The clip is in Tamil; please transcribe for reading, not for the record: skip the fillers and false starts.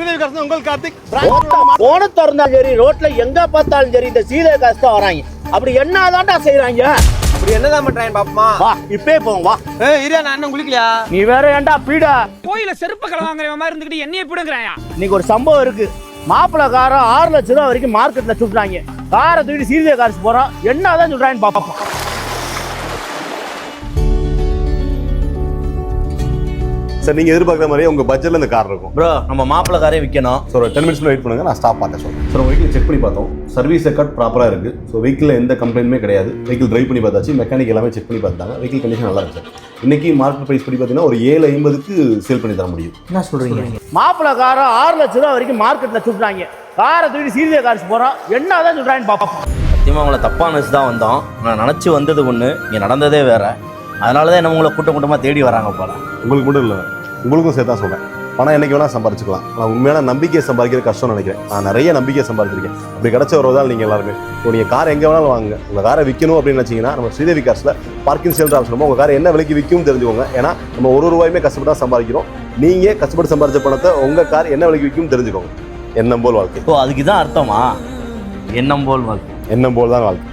ஸ்ரீதேவி காசு உங்கள் கார்த்திக் போன திறந்தாலும் சரி ரோட்ல எங்க பார்த்தாலும் சரி இந்த ஸ்ரீதேவி காசு தான் வராங்க. அப்படி என்னதான்டா செய்யறாங்க? இப்படி என்னதான் பண்றாங்க பாப்பமா? வா இப்பே போவோம் வா. இரியா நான் இன்னும் குளிக்கலையா? நீ வேற ஏன்டா பீடா கோயில செருப்பு கலை வாங்குற மாதிரி இருந்துகிட்டு என்னைய பிடுங்கறாயா? இன்னைக்கு ஒரு சம்பவம் இருக்கு. மாப்பிள்ளை காரம் 6 லட்சம் ரூபாய் வரைக்கும் மார்க்கெட்ல சுட்டுறாங்க. காரை தூக்கிட்டு ஸ்ரீதேவி காசு போறோம். என்னதான் சொல்றாங்கன்னு பாப்போம். சார் நீங்கள் எதிர்பார்க்குற மாதிரியே உங்கள் பட்ஜெட்டில் இந்த கார் இருக்கும். ப்ரோ நம்ம மாப்பிள்ளை காரே விற்கணும். ஸோ ஒரு 10 மினிட்ஸ் வெயிட் பண்ணுங்க, நான் ஸ்டாப் பார்த்து சொல்றேன். ஸோ வெஹிக்கிள் செக் பண்ணி பார்த்தோம், சர்வீஸ் ரெக்கார்ட் ப்ராப்பராக இருக்குது. ஸோ வெஹிக்கில் எந்த கம்ப்ளைண்ட்டுமே கிடையாது. வெஹிக்கிள் ட்ரைவ் பண்ணி பார்த்தாச்சு, மெக்கானிக் எல்லாமே செக் பண்ணி பார்த்தாங்க. வெஹிக்கிள் கண்டிஷன் நல்லா இருக்கு சார். இன்னைக்கு மார்க்கெட் ப்ரைஸ் படி பார்த்தீங்கன்னா ஒரு 750க்கு சேல் பண்ணி தர முடியும். என்ன சொல்றீங்க? மாப்பிள்ளை காரம் 6 லட்சம் ரூபாய் வரைக்கும் மார்க்கெட்ல சுட்டுறாங்க. காரை தூக்கிட்டு ஸ்ரீதேவி காசு போறோம். என்னதான் சொல்றாங்கன்னு பாப்போம். சத்தியமாக உங்களை தப்பாக நினச்சி தான் வந்தோம். நான் நினச்சி வந்தது ஒன்று, இங்கே நடந்ததே வேறு. அதனால தான் என்ன உங்களை கூட்டமாக தேடி வராங்க போல. உங்களுக்கு மட்டும் இல்லை, உங்களுக்கும் சேர்த்து தான் சொல்கிறேன். பணம் என்னைக்கு வேணால் சம்பாரிச்சுக்கலாம். ஆனால் உண்மையான நம்பிக்கையை சம்பாதிக்கிற கஷ்டம்னு நினைக்கிறேன். நான் நிறைய நம்பிக்கையை சம்பாதிச்சிருக்கேன். அப்படி கிடச்ச ஒரு தான் நீங்கள் எல்லாருமே. இப்போ நீங்கள் கார் எங்கே வேணாலும் வாங்க. உங்கள் காரை விற்கணும் அப்படின்னு நினச்சிங்கன்னா நம்ம ஸ்ரீதேவி காசில் பார்க்கிங் சேல்ன்ற ஆப்ஷன் உங்கள் காரை என்ன விலைக்கு விற்கும் தெரிஞ்சுக்கோங்க. ஏன்னா நம்ம ஒரு ரூபாயுமே கஷ்டப்பட்டு தான் சம்பாதிக்கிறோம். நீங்கள் கஷ்டப்பட்டு சம்பாதிச்ச பணத்தை உங்கள் கார் என்ன விலைக்கு விற்கும் தெரிஞ்சுக்கோங்க. எண்ணம் போல் வாழ்க்கை. அதுக்கு தான் அர்த்தமா? எண்ணம் போல் வாழ்க்கை. எண்ணம் போல் தான் வாழ்க்கை.